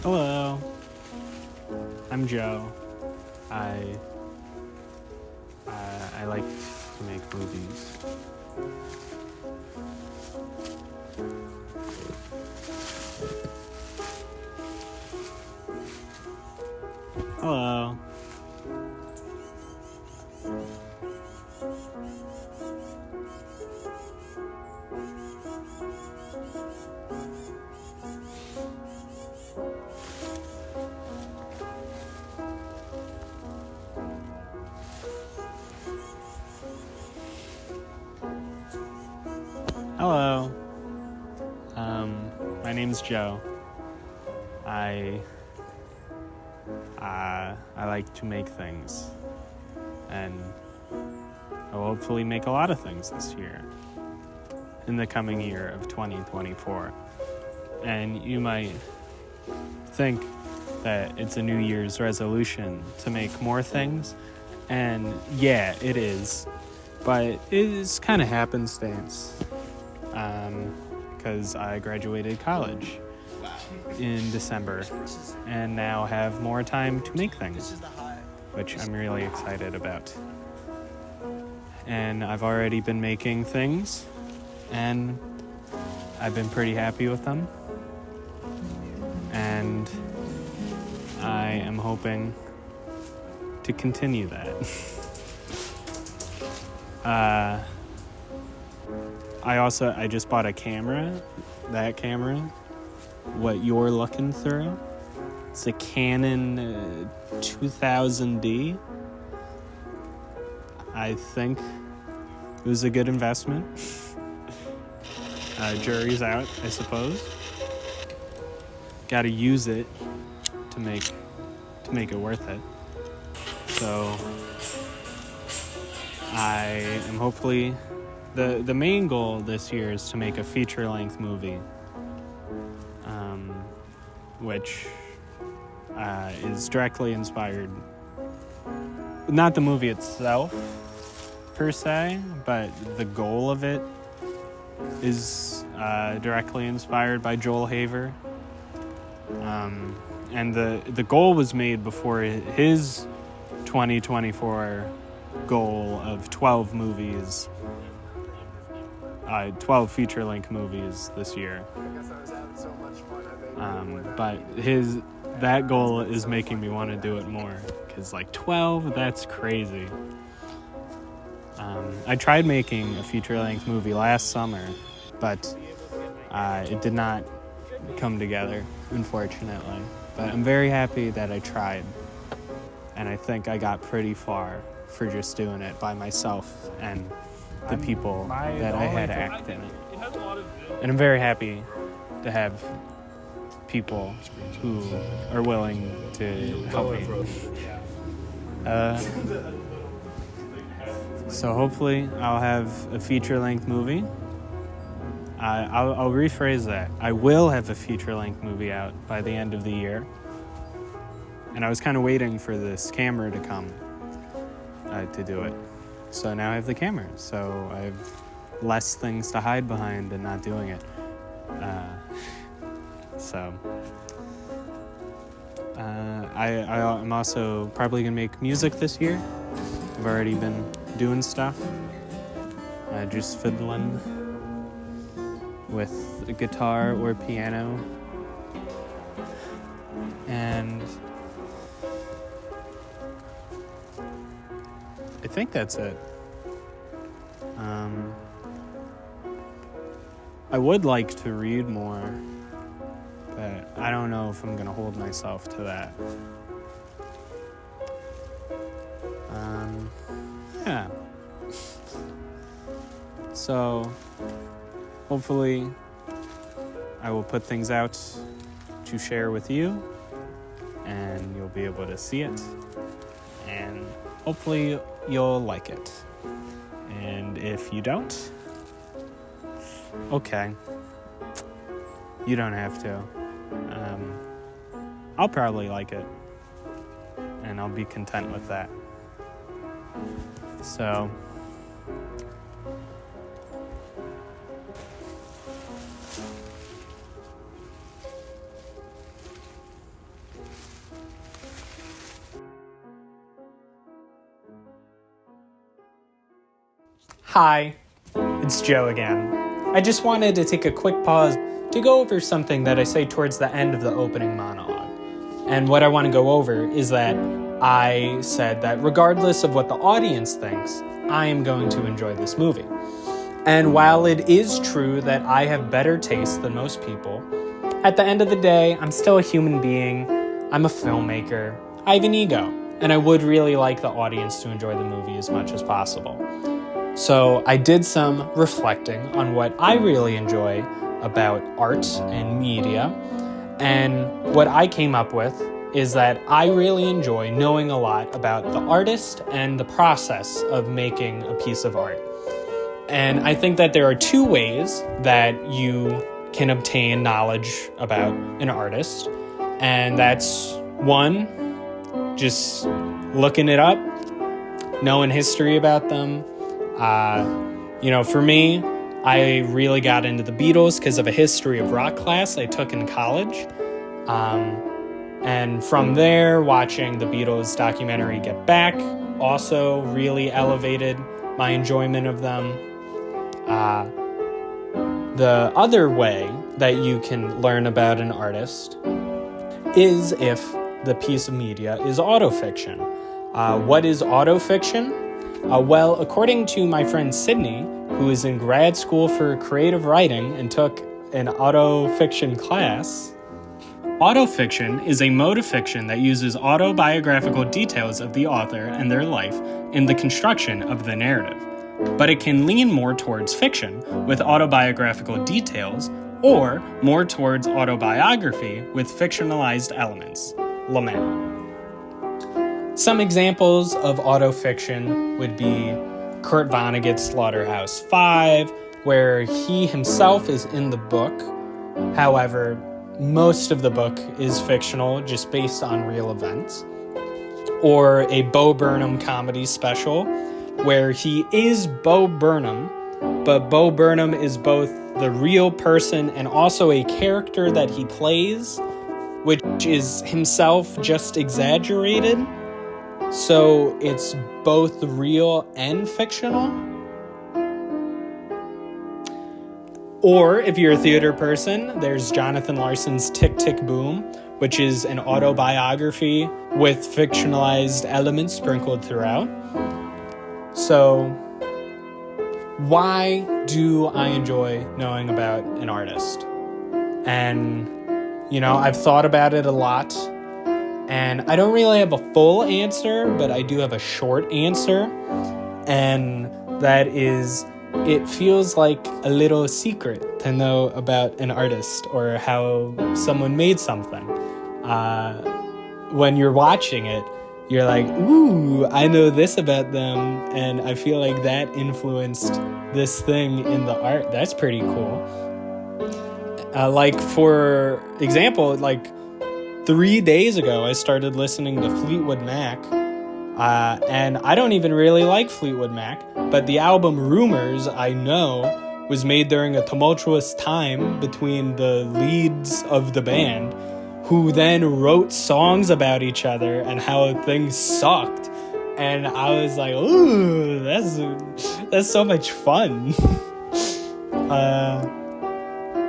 Hello, I'm Joe. I like to make movies. Hello. Hello. My name's Joe. I like to make things, and I'll hopefully make a lot of things this year, in the coming year of 2024. And you might think that it's a New Year's resolution to make more things, and yeah, it is, but it is kind of happenstance, because I graduated college in December and now have more time to make things, which I'm really excited about. And I've already been making things, and I've been pretty happy with them, and I am hoping to continue that. I just bought a camera. That camera, what you're looking through, it's a Canon 2000D. I think it was a good investment. Jury's out, I suppose. Gotta use it to make it worth it. So I am hopefully the main goal this year is to make a feature-length movie, which is directly inspired, not the movie itself per se, but the goal of it is directly inspired by Joel Haver. And the goal was made before his 2024 goal of 12 movies, 12 feature-length movies this year. But that goal is making me want to do it more, because 12, that's crazy. I tried making a feature-length movie last summer, but it did not come together, unfortunately. But I'm very happy that I tried, and I think I got pretty far for just doing it by myself and the people that I had act in it. And I'm very happy to have people who are willing to help me. So hopefully I'll have a feature-length movie. I'll rephrase that. I will have a feature-length movie out by the end of the year. And I was kind of waiting for this camera to come to do it. So now I have the camera. So I have less things to hide behind and not doing it. I'm also probably going to make music this year. I've already been doing stuff. Just fiddling with a guitar or piano. And I think that's it. I would like to read more, but I don't know if I'm going to hold myself to that. Yeah. So, hopefully, I will put things out to share with you, and you'll be able to see it, and hopefully you'll like it. And if you don't, okay. You don't have to. I'll probably like it, and I'll be content with that. So, Hi, it's Joe again. I just wanted to take a quick pause to go over something that I say towards the end of the opening monologue. And what I want to go over is that I said that regardless of what the audience thinks, I am going to enjoy this movie. And while it is true that I have better taste than most people, at the end of the day, I'm still a human being. I'm a filmmaker. I have an ego, and I would really like the audience to enjoy the movie as much as possible. So I did some reflecting on what I really enjoy about art and media, and what I came up with is that I really enjoy knowing a lot about the artist and the process of making a piece of art. And I think that there are two ways that you can obtain knowledge about an artist, and that's one, just looking it up, knowing history about them. For me, I really got into the Beatles because of a history of rock class I took in college. And from there, watching the Beatles documentary Get Back also really elevated my enjoyment of them. The other way that you can learn about an artist is if the piece of media is autofiction. What is autofiction? Well, according to my friend Sydney, who is in grad school for creative writing and took an autofiction class, autofiction is a mode of fiction that uses autobiographical details of the author and their life in the construction of the narrative. But it can lean more towards fiction with autobiographical details or more towards autobiography with fictionalized elements. Lamar. Some examples of autofiction would be Kurt Vonnegut's Slaughterhouse-5, where he himself is in the book. However, most of the book is fictional, just based on real events. Or a Bo Burnham comedy special, where he is Bo Burnham, but Bo Burnham is both the real person and also a character that he plays, which is himself just exaggerated. So it's both real and fictional. Or if you're a theater person, there's Jonathan Larson's Tick, Tick, Boom, which is an autobiography with fictionalized elements sprinkled throughout. So why do I enjoy knowing about an artist? And, I've thought about it a lot. And I don't really have a full answer, but I do have a short answer. And that is, it feels like a little secret to know about an artist or how someone made something. When you're watching it, you're like, ooh, I know this about them. And I feel like that influenced this thing in the art. That's pretty cool. For example, 3 days ago, I started listening to Fleetwood Mac, and I don't even really like Fleetwood Mac, but the album Rumors, I know, was made during a tumultuous time between the leads of the band, who then wrote songs about each other and how things sucked, and I was like, ooh, that's so much fun.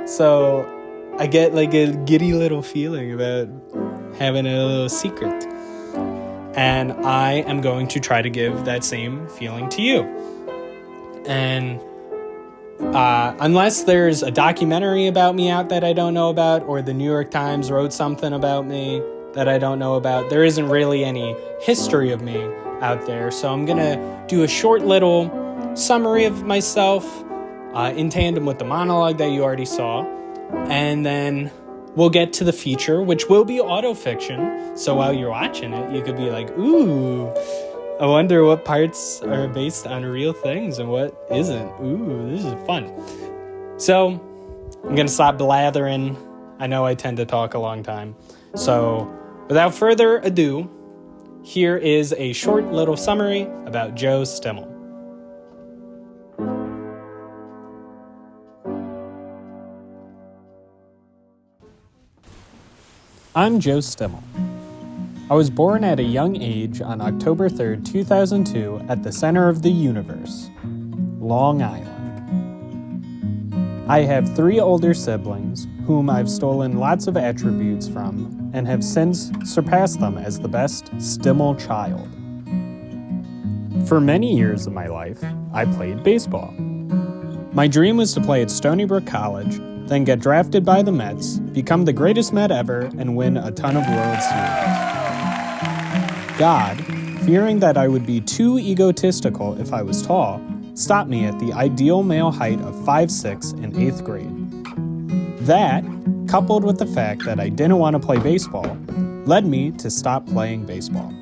So I get a giddy little feeling about having a little secret. And I am going to try to give that same feeling to you. And unless there's a documentary about me out that I don't know about, or the New York Times wrote something about me that I don't know about, there isn't really any history of me out there. So I'm going to do a short little summary of myself in tandem with the monologue that you already saw. And then we'll get to the feature, which will be autofiction. So while you're watching it, you could be like, ooh, I wonder what parts are based on real things and what isn't. Ooh, this is fun. So I'm going to stop blathering. I know I tend to talk a long time. So without further ado, here is a short little summary about Joe Stimmel. I'm Joe Stimmel. I was born at a young age on October 3rd, 2002 at the center of the universe, Long Island. I have 3 older siblings whom I've stolen lots of attributes from and have since surpassed them as the best Stimmel child. For many years of my life, I played baseball. My dream was to play at Stony Brook College, then get drafted by the Mets, become the greatest Met ever, and win a ton of World Series. God, fearing that I would be too egotistical if I was tall, stopped me at the ideal male height of 5'6" in 8th grade. That, coupled with the fact that I didn't want to play baseball, led me to stop playing baseball.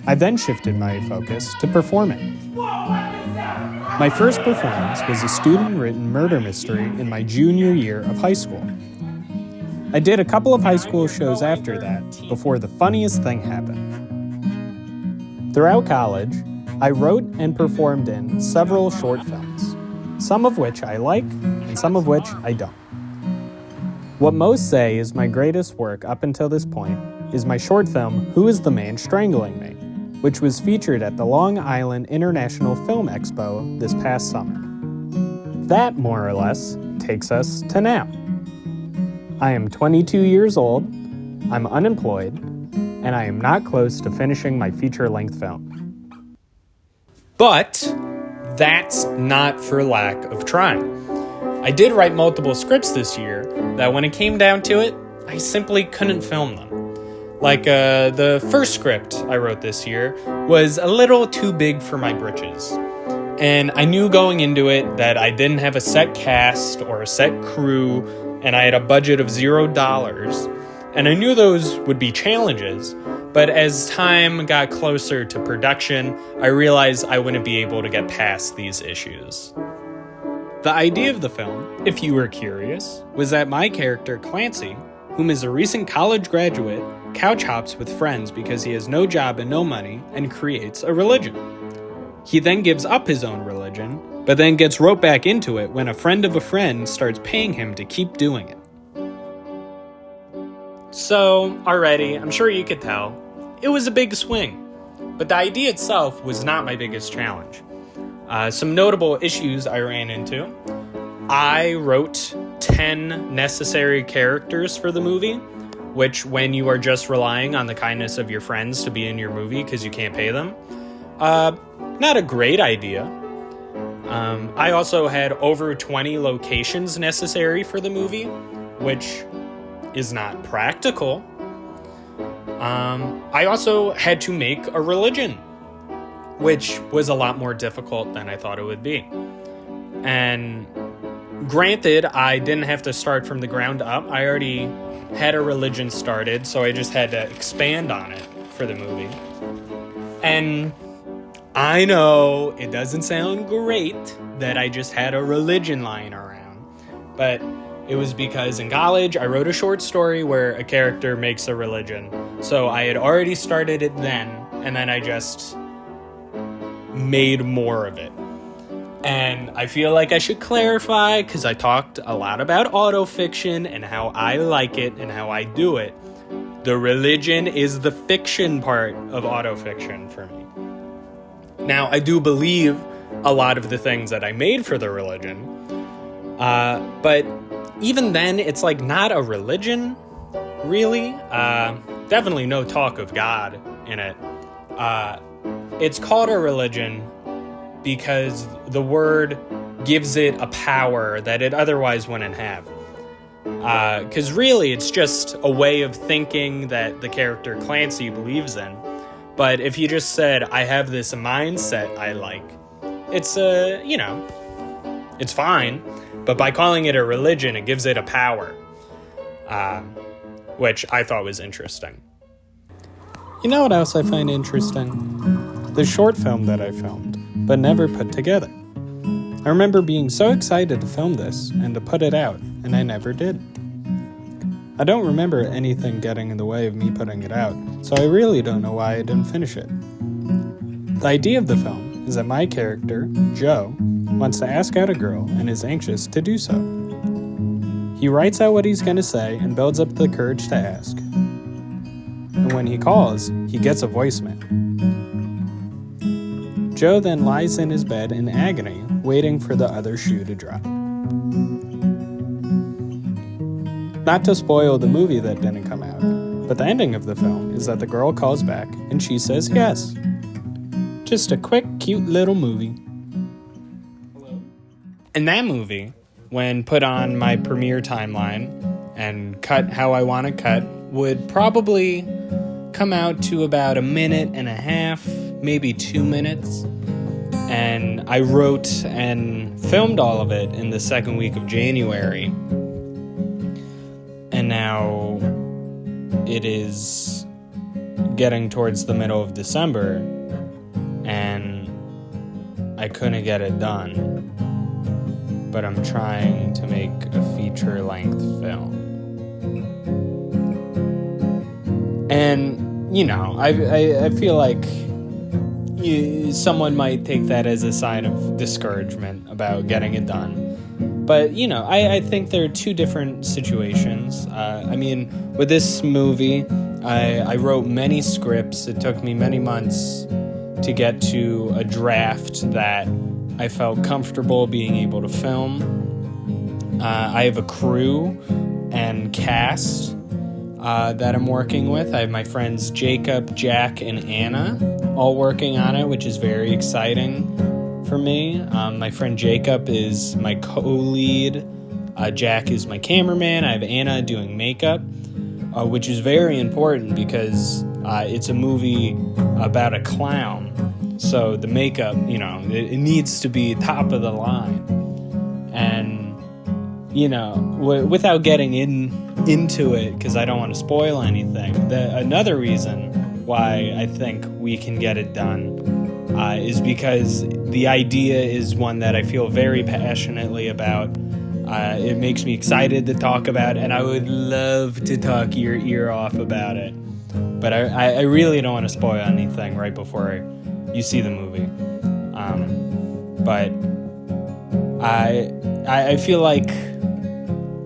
I then shifted my focus to performing. My first performance was a student-written murder mystery in my junior year of high school. I did a couple of high school shows after that before the funniest thing happened. Throughout college, I wrote and performed in several short films, some of which I like and some of which I don't. What most say is my greatest work up until this point is my short film, Who is the Man Strangling Me?, which was featured at the Long Island International Film Expo this past summer. That, more or less, takes us to now. I am 22 years old, I'm unemployed, and I am not close to finishing my feature-length film. But that's not for lack of trying. I did write multiple scripts this year that when it came down to it, I simply couldn't film them. Like the first script I wrote this year was a little too big for my britches. And I knew going into it that I didn't have a set cast or a set crew, and I had a budget of $0. And I knew those would be challenges, but as time got closer to production, I realized I wouldn't be able to get past these issues. The idea of the film, if you were curious, was that my character, Clancy, whom is a recent college graduate, couch hops with friends because he has no job and no money, and creates a religion. He then gives up his own religion, but then gets roped back into it when a friend of a friend starts paying him to keep doing it. So, already, I'm sure you could tell, it was a big swing, but the idea itself was not my biggest challenge. Some notable issues I ran into. I wrote 10 necessary characters for the movie, which when you are just relying on the kindness of your friends to be in your movie because you can't pay them, not a great idea. I also had over 20 locations necessary for the movie, which is not practical. I also had to make a religion, which was a lot more difficult than I thought it would be. And granted, I didn't have to start from the ground up. I already had a religion started, so I just had to expand on it for the movie. And I know it doesn't sound great that I just had a religion lying around, but it was because in college I wrote a short story where a character makes a religion. So I had already started it then, and then I just made more of it. And I feel like I should clarify, because I talked a lot about autofiction and how I like it and how I do it. The religion is the fiction part of autofiction for me. Now, I do believe a lot of the things that I made for the religion, but even then, it's like not a religion, really. Definitely no talk of God in it. It's called a religion because the word gives it a power that it otherwise wouldn't have. Because really, it's just a way of thinking that the character Clancy believes in. But if you just said, I have this mindset I like, it's, it's fine. But by calling it a religion, it gives it a power, which I thought was interesting. You know what else I find interesting? The short film that I filmed, but never put together. I remember being so excited to film this and to put it out, and I never did. I don't remember anything getting in the way of me putting it out, so I really don't know why I didn't finish it. The idea of the film is that my character, Joe, wants to ask out a girl and is anxious to do so. He writes out what he's going to say and builds up the courage to ask. And when he calls, he gets a voicemail. Joe then lies in his bed in agony, waiting for the other shoe to drop. Not to spoil the movie that didn't come out, but the ending of the film is that the girl calls back and she says yes. Just a quick, cute little movie. And that movie, when put on my premiere timeline and cut how I want to cut, would probably come out to about 1.5 minutes, maybe 2 minutes. And I wrote and filmed all of it in the second week of January. And now it is getting towards the middle of December, and I couldn't get it done. But I'm trying to make a feature-length film. And, you know, I feel like someone might take that as a sign of discouragement about getting it done. But, you know, I think there are two different situations. I mean, with this movie, I wrote many scripts. It took me many months to get to a draft that I felt comfortable being able to film. I have a crew and cast that I'm working with. I have my friends Jacob, Jack, and Anna all working on it, which is very exciting for me. My friend Jacob is my co-lead. Jack is my cameraman. I have Anna doing makeup, which is very important because it's a movie about a clown. So the makeup, you know, it needs to be top of the line. And, you know, without getting into it, because I don't want to spoil anything, another reason why I think we can get it done is because the idea is one that I feel very passionately about. It makes me excited to talk about, and I would love to talk your ear off about it. But I really don't want to spoil anything right before you see the movie. But I feel like,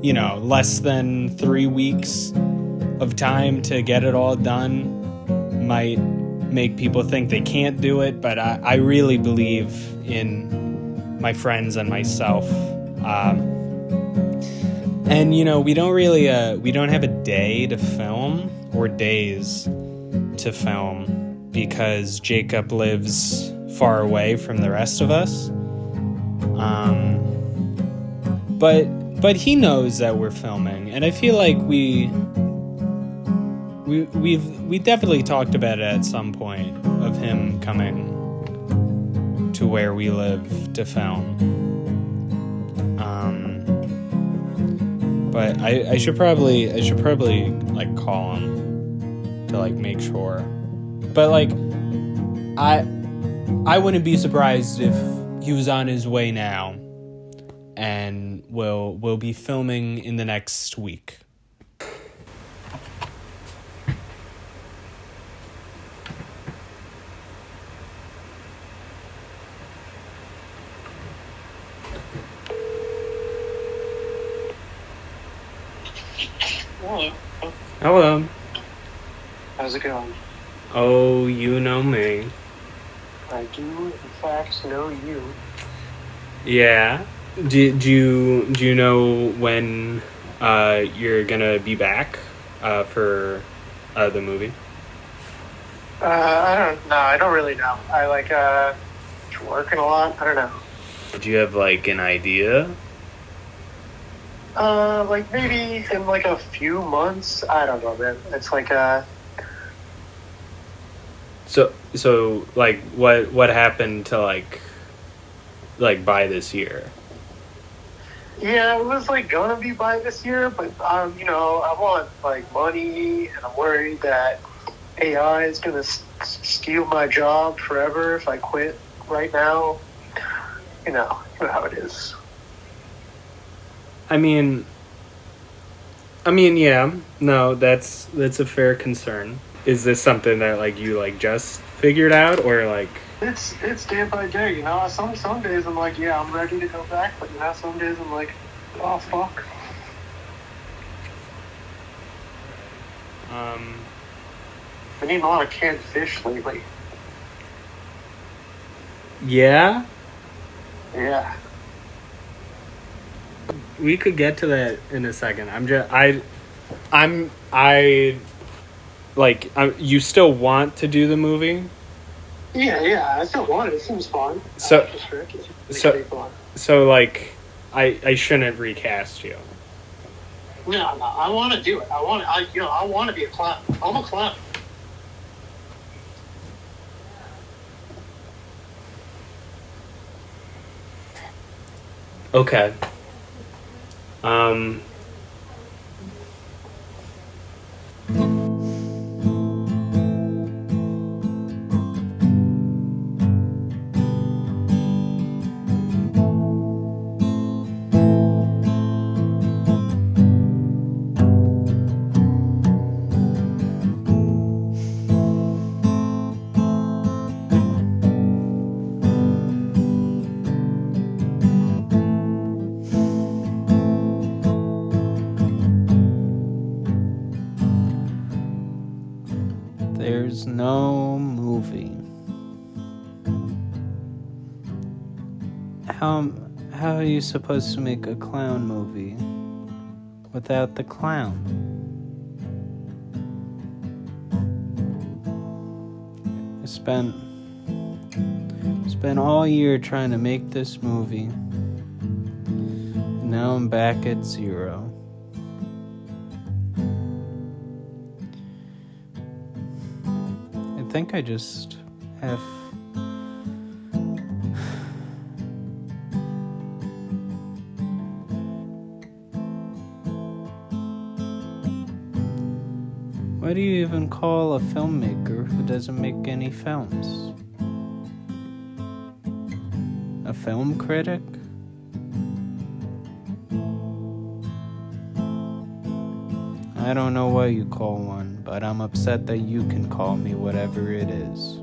you know, less than 3 weeks of time to get it all done might make people think they can't do it, but I really believe in my friends and myself. And, you know, we don't have a day to film or days to film because Jacob lives far away from the rest of us. But he knows that we're filming, and I feel like we definitely talked about it at some point of him coming to where we live to film. But I should probably like call him to like make sure. But like I wouldn't be surprised if he was on his way now, and we'll be filming in the next week. Hello. Hello. How's it going? Oh, you know me. I do, in fact, know you. Yeah. Do you know when you're gonna be back for the movie? I don't really know. I working a lot. I don't know. Do you have like an idea? Maybe in like a few months. I don't know, man. It's like So like what happened to like by this year? Yeah, it was like gonna be by this year, but you know, I want like money, and I'm worried that AI is gonna steal my job forever if I quit right now. You know how it is. I mean, yeah, no, that's a fair concern. Is this something that like you like just figured out, or like? It's day by day, you know. Some days I'm like, yeah, I'm ready to go back, but you know, some days I'm like, oh fuck. Been eating a lot of canned fish lately. Yeah, Yeah. we could get to that in a second. I like. You still want to do the movie? Yeah, I still want it. It seems fun. I So, like the script. It seems like it so, could be fun. so like, I shouldn't recast you. No, I want to do it. I want to be a clown. I'm a clown. Okay. Um. There's no movie. How are you supposed to make a clown movie without the clown? I spent all year trying to make this movie. And now I'm back at zero. I think I just have What do you even call a filmmaker who doesn't make any films? A film critic? I don't know what you call one, but I'm upset that you can call me whatever it is.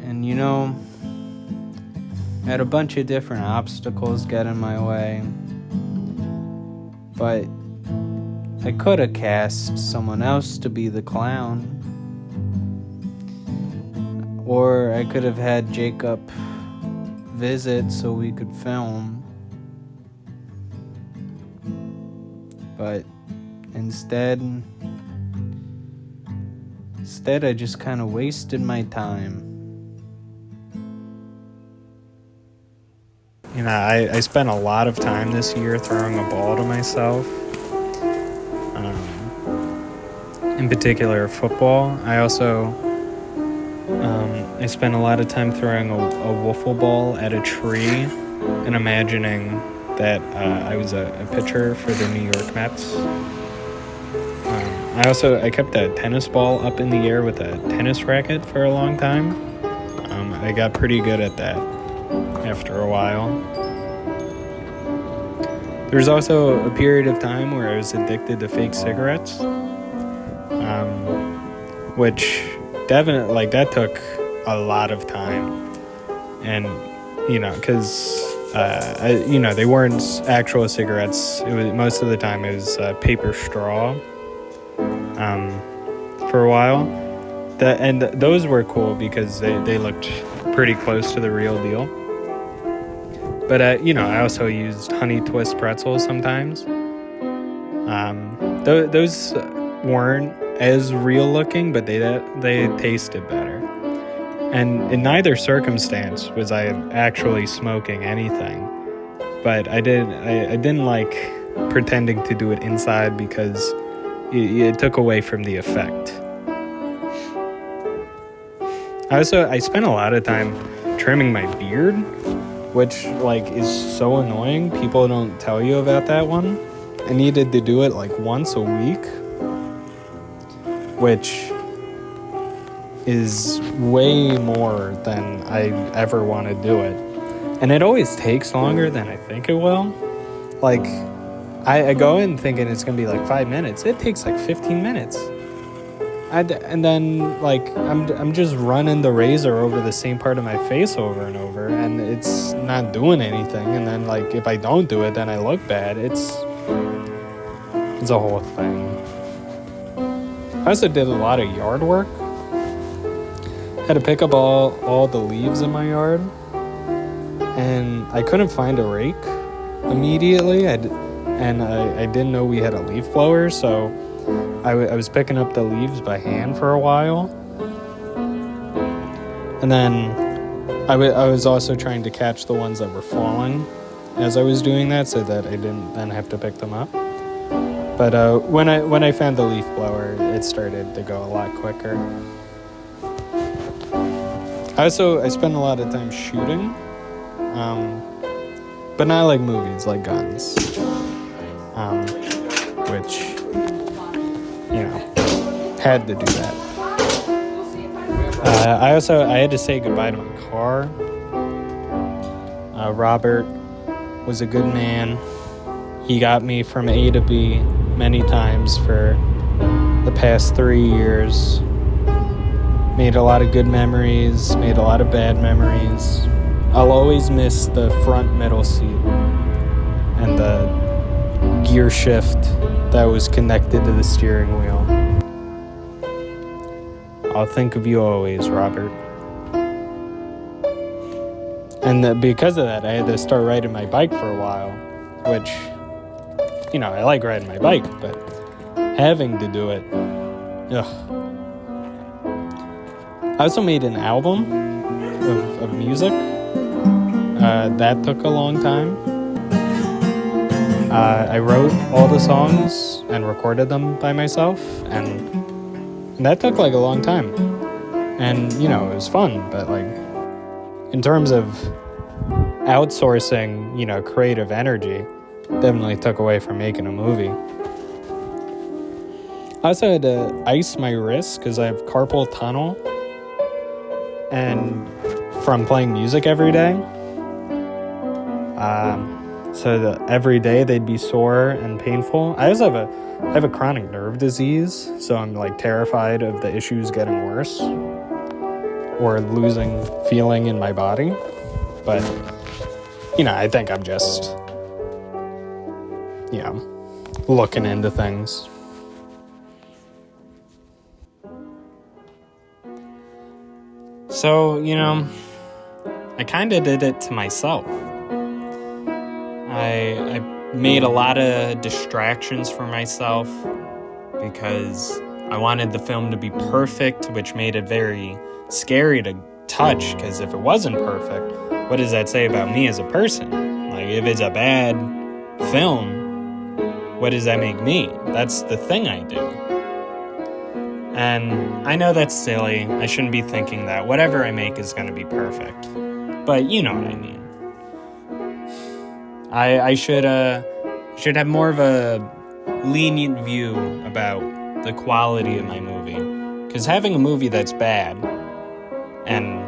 And you know, I had a bunch of different obstacles get in my way, but I could have cast someone else to be the clown, or I could have had Jacob visit so we could film, but instead I just kind of wasted my time. You know, I spent a lot of time this year throwing a ball to myself. In particular, football. I also I spent a lot of time throwing a wiffle ball at a tree and imagining that I was a pitcher for the New York Mets. I kept a tennis ball up in the air with a tennis racket for a long time. I got pretty good at that after a while. There was also a period of time where I was addicted to fake cigarettes, which definitely, that took a lot of time. And, because, they weren't actual cigarettes. It was, most of the time, it was paper straw for a while. And those were cool because they looked pretty close to the real deal. But, I also used Honey Twist pretzels sometimes. Those weren't as real looking, but they tasted better. And in neither circumstance was I actually smoking anything. But I didn't like pretending to do it inside because it took away from the effect. I spent a lot of time trimming my beard, which is so annoying. People don't tell you about that one. I needed to do it once a week, which is way more than I ever want to do it. And it always takes longer than I think it will. I go in thinking it's going to be 5 minutes. It takes 15 minutes. And then I'm just running the razor over the same part of my face over and over, and it's not doing anything. And then if I don't do it, then I look bad. It's a whole thing. I also did a lot of yard work. Had to pick up all the leaves in my yard, and I couldn't find a rake immediately. I didn't know we had a leaf blower, so I was picking up the leaves by hand for a while. And then I was also trying to catch the ones that were falling as I was doing that, so that I didn't then have to pick them up. But when I found the leaf blower, it started to go a lot quicker. I spend a lot of time shooting, but not like movies, like guns, which, had to do that. I had to say goodbye to my car. Robert was a good man. He got me from A to B many times for the past 3 years. Made a lot of good memories, made a lot of bad memories. I'll always miss the front middle seat and the gear shift that was connected to the steering wheel. I'll think of you always, Robert. And because of that, I had to start riding my bike for a while, which, I like riding my bike, but having to do it, ugh. I also made an album of music. That took a long time. I wrote all the songs and recorded them by myself, and that took like a long time. And, it was fun, but like, in terms of outsourcing, creative energy, definitely took away from making a movie. I also had to ice my wrists because I have carpal tunnel, and from playing music every day. So that every day they'd be sore and painful. I also have a chronic nerve disease, so I'm like terrified of the issues getting worse or losing feeling in my body. But, I think I'm just, looking into things. So, I kind of did it to myself. I made a lot of distractions for myself because I wanted the film to be perfect, which made it very scary to touch, because if it wasn't perfect, what does that say about me as a person? Like, if it's a bad film, what does that make me? That's the thing I do. And I know that's silly. I shouldn't be thinking that whatever I make is going to be perfect. But you know what I mean. I should have more of a lenient view about the quality of my movie. Because having a movie that's bad and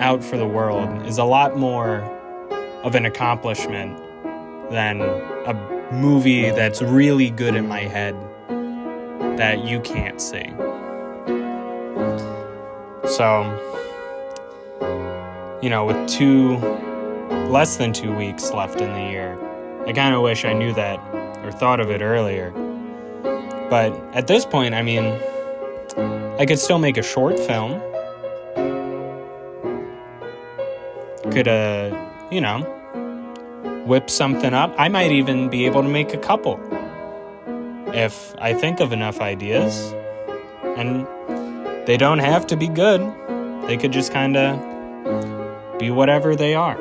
out for the world is a lot more of an accomplishment than a movie that's really good in my head that you can't see. So, with less than 2 weeks left in the year, I kind of wish I knew that or thought of it earlier. But at this point, I could still make a short film. Could, whip something up. I might even be able to make a couple if I think of enough ideas. And they don't have to be good. They could just kind of be whatever they are.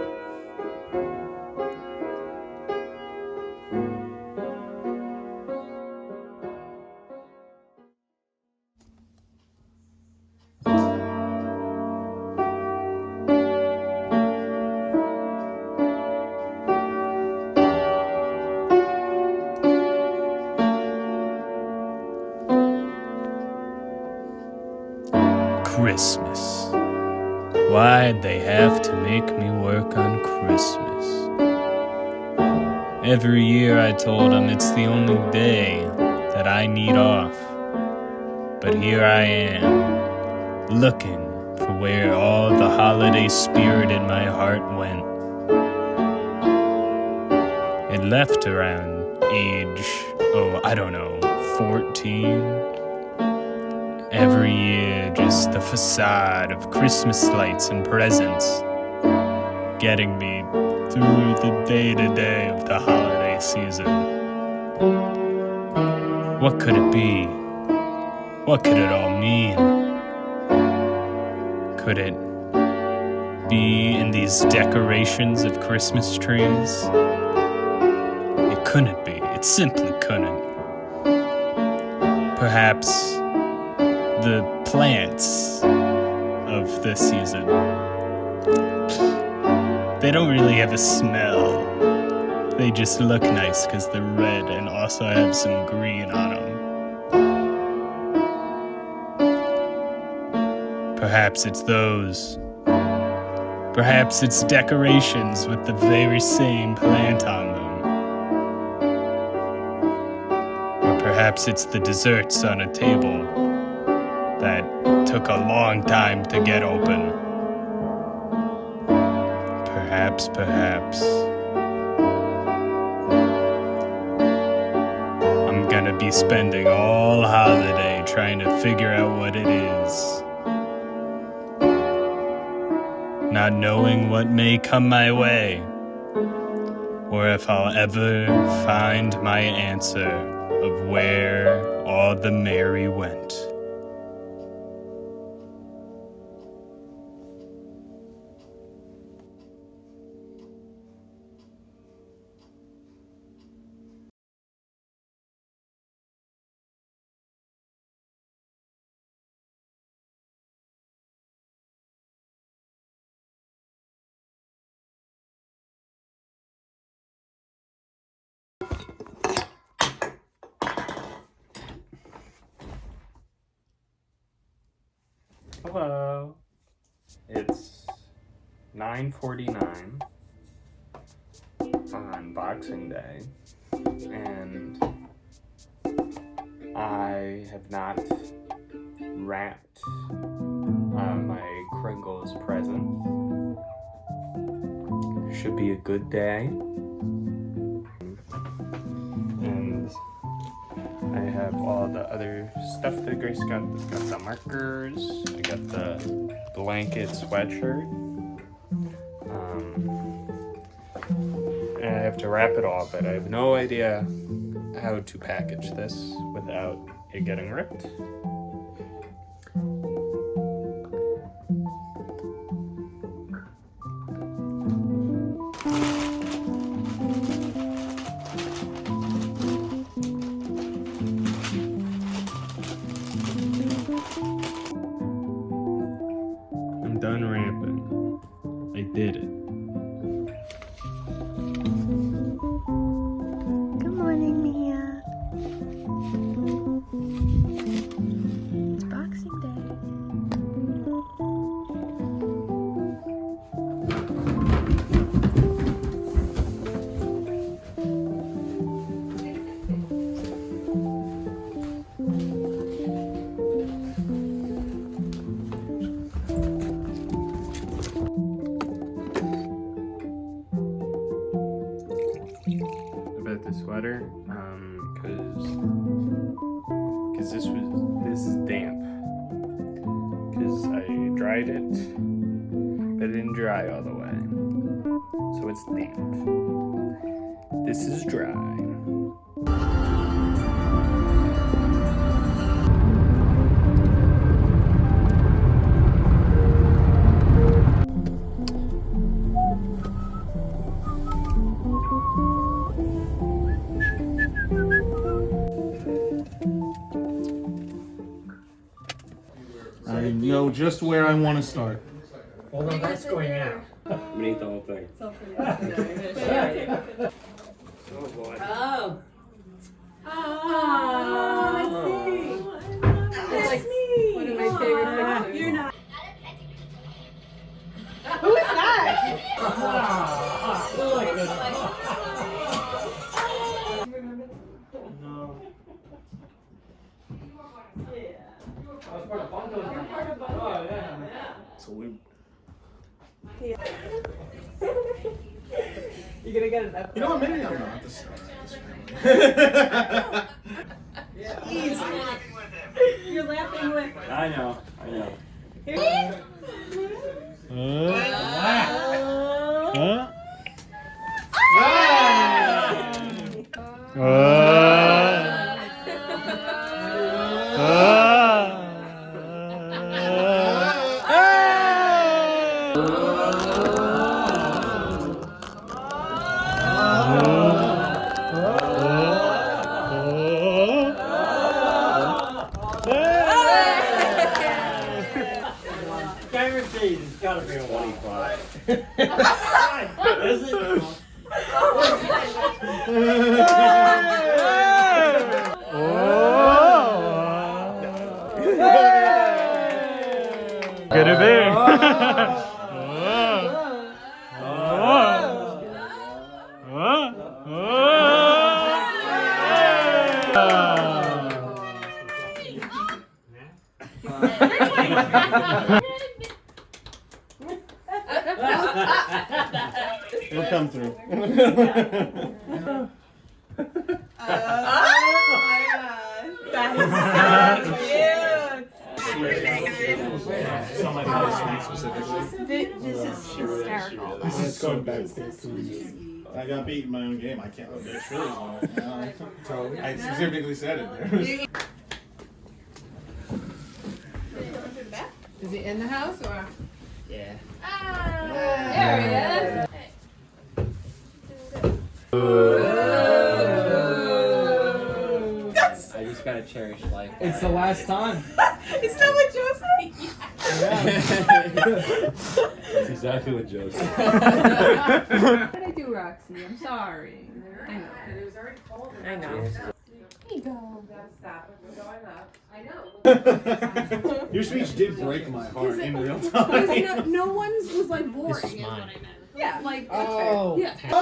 Christmas. Why'd they have to make me work on Christmas? Every year I told them it's the only day that I need off. But here I am, looking for where all the holiday spirit in my heart went. It left around age, 14. Every year, just the facade of Christmas lights and presents, getting me through the day-to-day of the holiday season. What could it be? What could it all mean? Could it be in these decorations of Christmas trees? It couldn't be. It simply couldn't. Perhaps the plants of this season, they don't really have a smell. They just look nice because they're red and also have some green on them. Perhaps it's those. Perhaps it's decorations with the very same plant on them. Or perhaps it's the desserts on a table that took a long time to get open. Perhaps. I'm gonna be spending all holiday trying to figure out what it is. Not knowing what may come my way, or if I'll ever find my answer of where all the merry went. Hello. It's 9:49 on Boxing Day, and I have not wrapped my Kringles present. Should be a good day. And I have all the other stuff that Grace got. It's got the markers. I got the blanket sweatshirt. And I have to wrap it all, but I have no idea how to package this without it getting ripped. I'm done ramping. I did it. Good morning, Mia. It's Boxing Day. About the sweater, because this is damp. Because I dried it, but it didn't dry all the way, so it's damp. This is dry. I know just where I want to start. Although that's going out. I'm gonna eat the whole thing. Oh boy. Oh. Oh, I see. That's like one of my favorite pictures. You're not. Who is that? Salute. You're gonna get it up. You know what? Maybe I'm not the star of this family. Easy. You're laughing with. I know. Here. Guaranteed, it's gotta be a 25. Is it? Could have been. It'll come through. This is so bad. I got beat in my own game. I can't. It's really hard. I specifically said it there. Is he in the house or? Yeah. There he is. I just gotta cherish life. It's the last time. Is that what Joe said? That's exactly what Joe said. What did I do, Roxy? I'm sorry. I know. It was already cold. I know. There you go. Gotta stop it from going up. I know. Your speech did break my heart in real time. Because no one's was like boring. Is what I meant. Yeah, like that's Oh. fair. Yeah.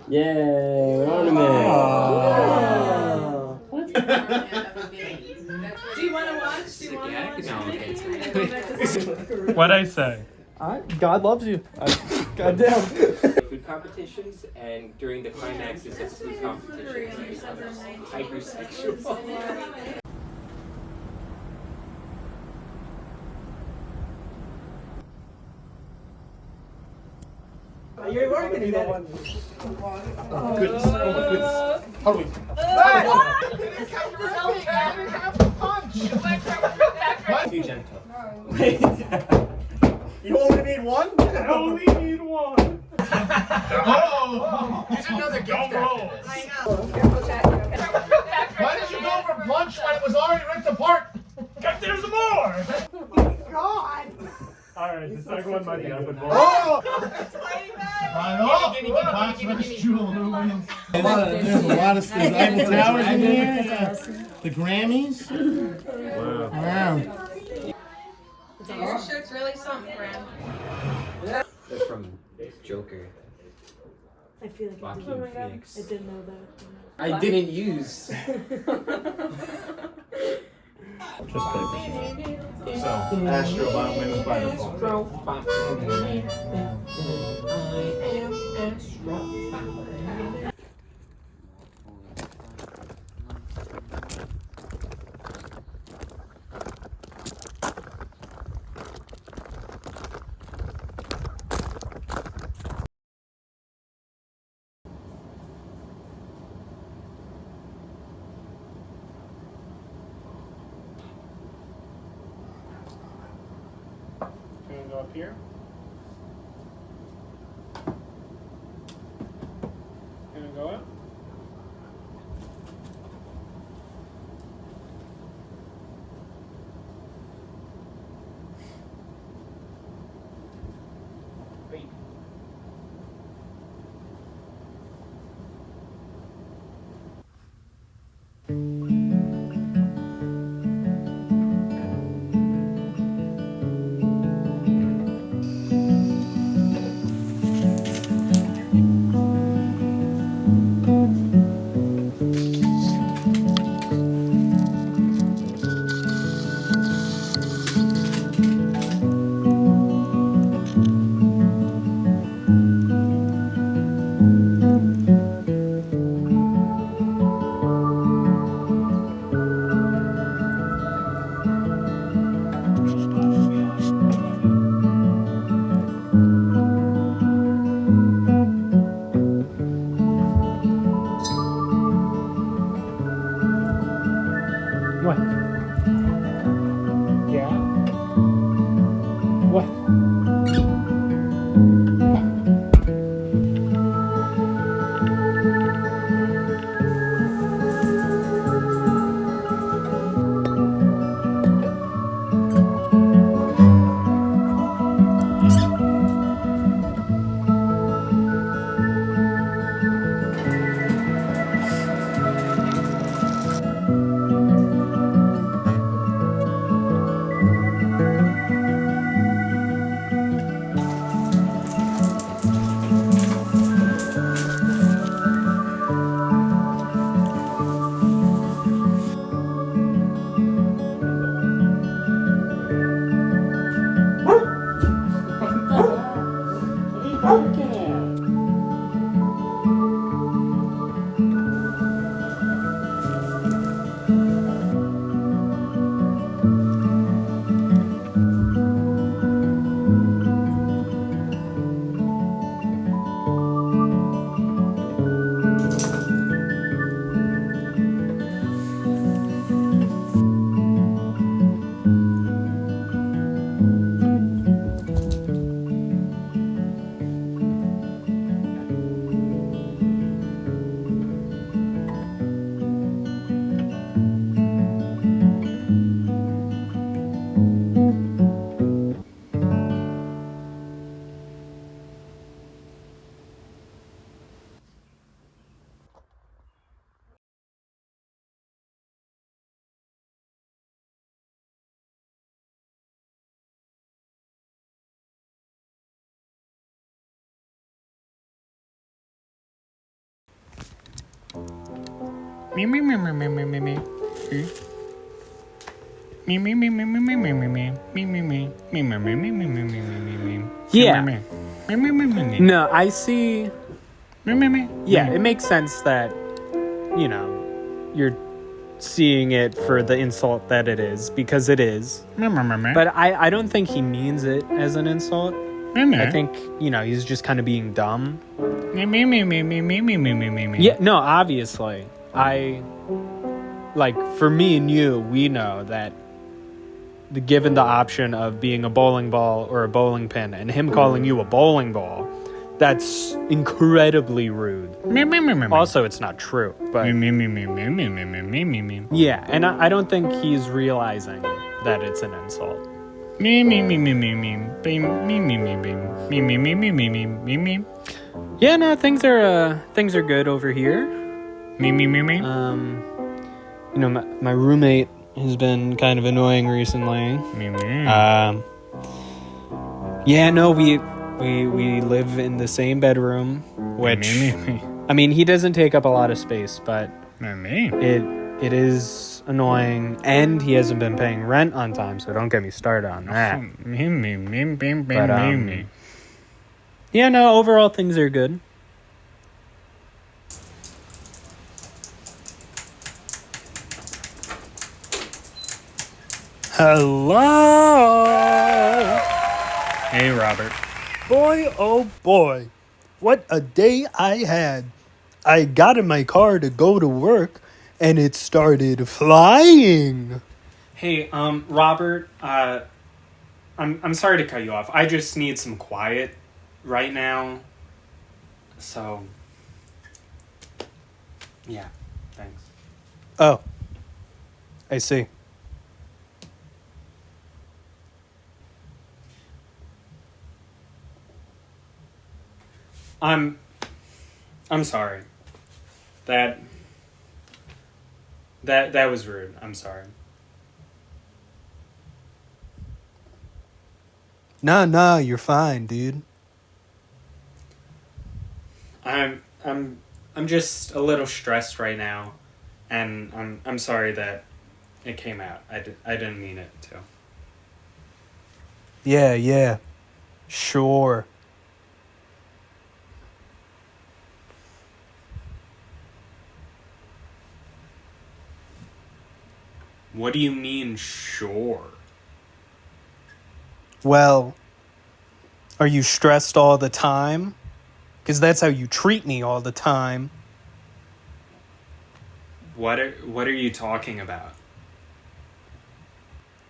Yay, ornament. Do you want to watch? Do you want to watch? What'd I say? God loves you. Goddamn. Food competitions, and during the climaxes of food competitions, hypersexual. You're working in that one. Oh, goodness. Oh, my goodness. How do we? Too gentle. You only need one? I only need one. Oh! There's another gift after this. I know. Why did you go for lunch when it was already ripped apart? Because there's more! God. Alright, the second one might be up with more. Oh! There's a lot of stuff. Eiffel Towers in here. Yeah. The Grammys. Wow. Your shirt's really something, friend. That's from Joker. I feel like Joaquin Phoenix. I didn't know that. I didn't use. So, Astrobot wins by default. Gonna go up here. Gonna go up. Wait. Me me me me me me me me. Me me me me me me me me me me me me me me me me me me me me. Yeah. Me me me me me. No, I see. Me me me. Yeah, it makes sense that, you know, you're seeing it for the insult that it is, because it is. But I don't think he means it as an insult. I think, you know, he's just kind of being dumb. Yeah, no, obviously. Like, for me and you, we know that given the option of being a bowling ball or a bowling pin, and him calling you a bowling ball, that's incredibly rude. Also, it's not true, but yeah, and I don't think he's realizing that it's an insult. Yeah, no, things are good over here. You know, my roommate has been kind of annoying recently. Yeah, no, we live in the same bedroom, which I mean, he doesn't take up a lot of space, but it is annoying, and he hasn't been paying rent on time, so don't get me started on that. But, yeah, no, overall things are good. Hello! Hey, Robert. Boy, oh boy, what a day I had. I got in my car to go to work, and it started flying. Hey, Robert, I'm sorry to cut you off. I just need some quiet right now. So, yeah, thanks. Oh, I see. I'm sorry. That was rude. I'm sorry. Nah, you're fine, dude. I'm just a little stressed right now, and I'm sorry that it came out. I didn't mean it to. Yeah. Sure. What do you mean, sure? Well, are you stressed all the time? 'Cause that's how you treat me all the time. What are you talking about?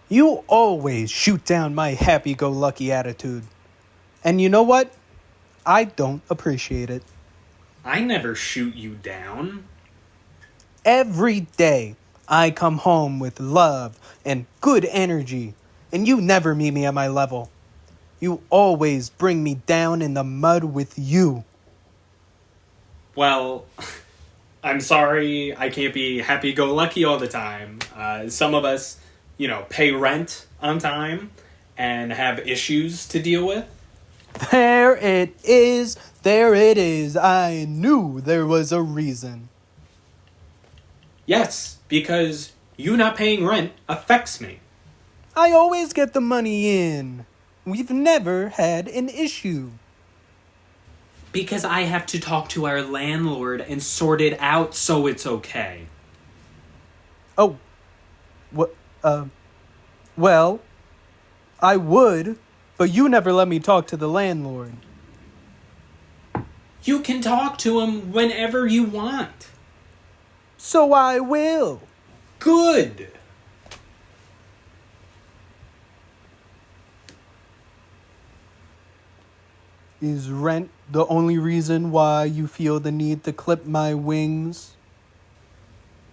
You always shoot down my happy-go-lucky attitude. And you know what? I don't appreciate it. I never shoot you down. Every day, I come home with love and good energy, and you never meet me at my level. You always bring me down in the mud with you. Well, I'm sorry I can't be happy-go-lucky all the time. Some of us, you know, pay rent on time and have issues to deal with. There it is. I knew there was a reason. Yes, because you not paying rent affects me. I always get the money in. We've never had an issue. Because I have to talk to our landlord and sort it out so it's okay. Oh. What? Well, I would, but you never let me talk to the landlord. You can talk to him whenever you want. So I will. Good. Is rent the only reason why you feel the need to clip my wings?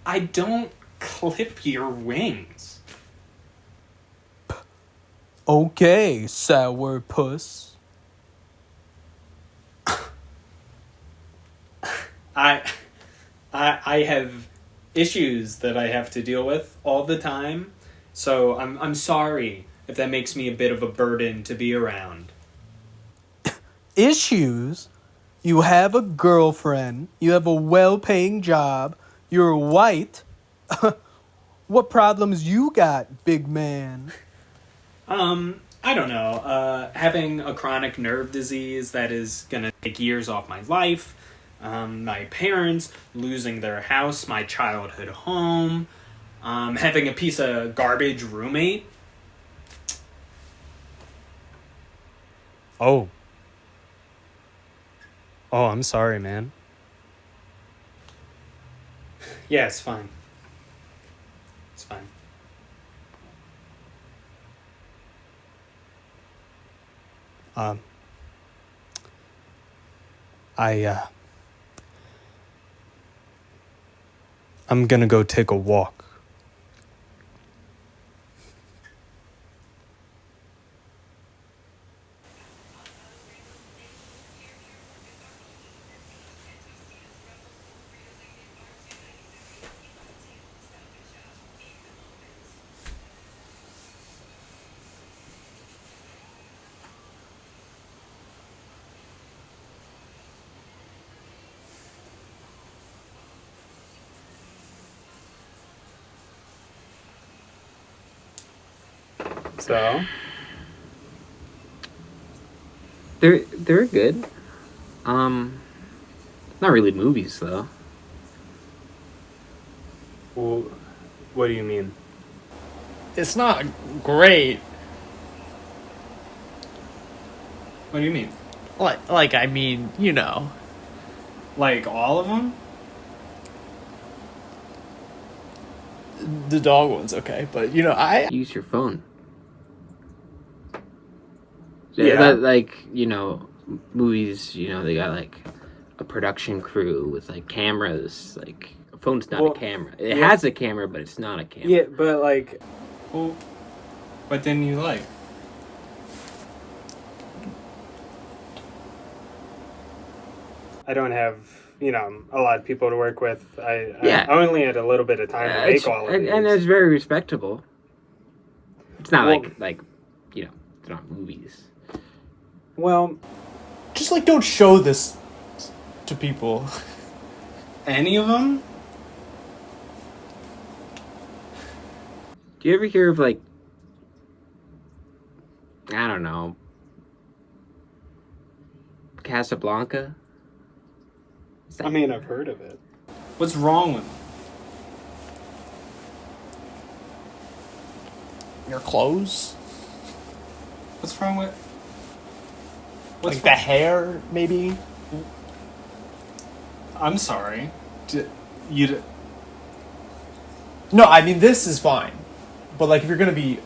I don't clip your wings. Okay, sourpuss. I have issues that I have to deal with all the time, so I'm sorry if that makes me a bit of a burden to be around. Issues? You have a girlfriend, you have a well-paying job, You're white? What problems you got, big man? I don't know. Having a chronic nerve disease that is gonna take years off my life. My parents losing their house, my childhood home. Having a piece of garbage roommate. Oh. Oh, I'm sorry, man. Yeah, it's fine. It's fine. I'm gonna go take a walk. So? They're good. Not really movies though. Well, what do you mean? It's not great. What do you mean? Like I mean, you know. Like all of them? The dog one's okay, but you know, I Use your phone. Yeah. Like, you know, movies, you know, they got like a production crew with like cameras. Like, a phone's not Well, a camera. It yeah. has a camera, but it's not a camera. Yeah, but like, well, what didn't you like? I don't have, a lot of people to work with. I only had a little bit of time to make all of these. And it's very respectable. It's not Well- like, you know, they're not movies. Well, just like don't show this to people. any of them? Do you ever hear of like, I don't know, Casablanca? I mean, I've heard of it. What's wrong with them? Your clothes, What's wrong with? like the hair, maybe. I'm sorry. No, I mean this is fine, but like if you're gonna be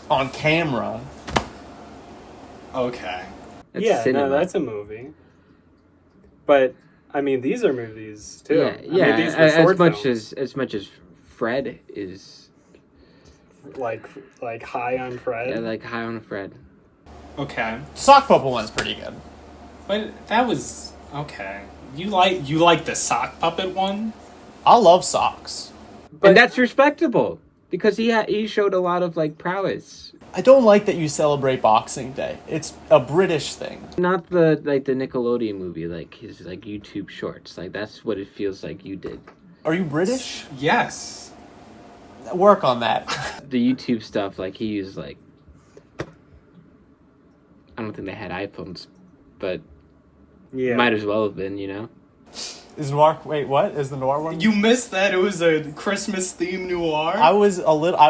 on camera, Okay. That's yeah, cinema. no, that's a movie. But I mean, these are movies too. Yeah, I mean, yeah. these were short As much as Fred is, like High on Fred. yeah, like High on Fred. Okay, sock puppet one's pretty good. but that was okay. You like the sock puppet one? I love socks. And that's respectable because he showed a lot of like prowess. I don't like that you celebrate Boxing Day. It's a British thing. Not the Nickelodeon movie, like his like YouTube shorts. Like that's what it feels like you did. Are you British? Yes. Work on that. The YouTube stuff, like he used like, I don't think they had iPhones, but Yeah. might as well have been, you know. Is noir? Wait, what is the noir one? You missed that it was a Christmas themed noir. I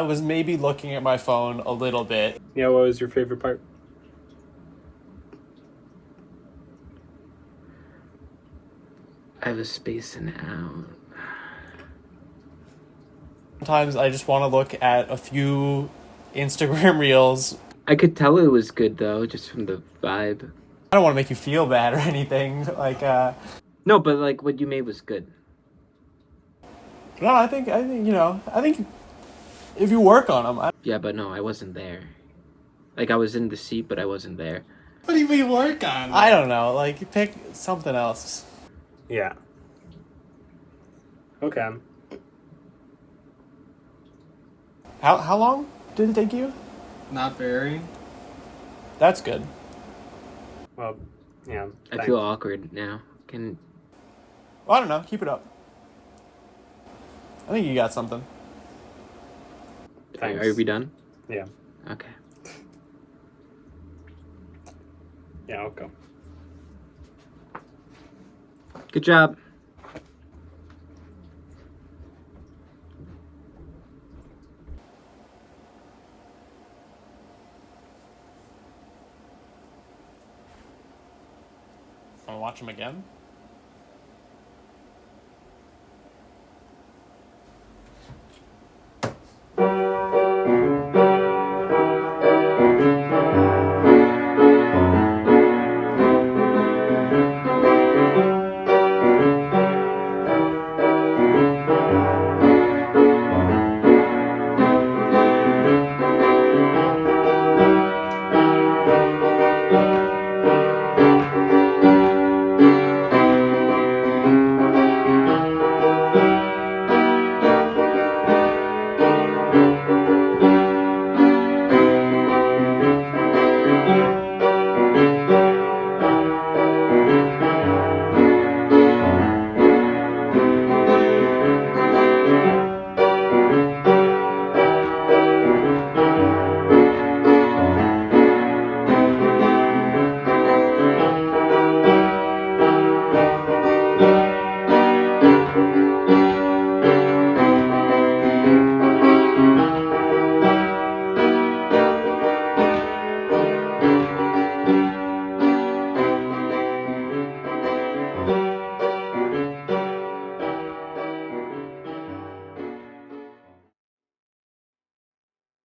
was maybe looking at my phone a little bit. Yeah. What was your favorite part? I was spacing out. Sometimes I just want to look at a few Instagram reels. I could tell it was good though, just from the vibe. I don't want to make you feel bad or anything. Like, No, but like what you made was good. no, I think if you work on them, Yeah, but no, I wasn't there. Like I was in the seat, but I wasn't there. What do you mean work on? I don't know. Like, pick something else. Yeah. Okay. How long did it take you? Not very. That's good. Well, yeah. I feel awkward now. Well, I don't know. Keep it up. I think you got something. Are we done? Yeah. Okay. Yeah, I'll go. Good job. Want to watch them again?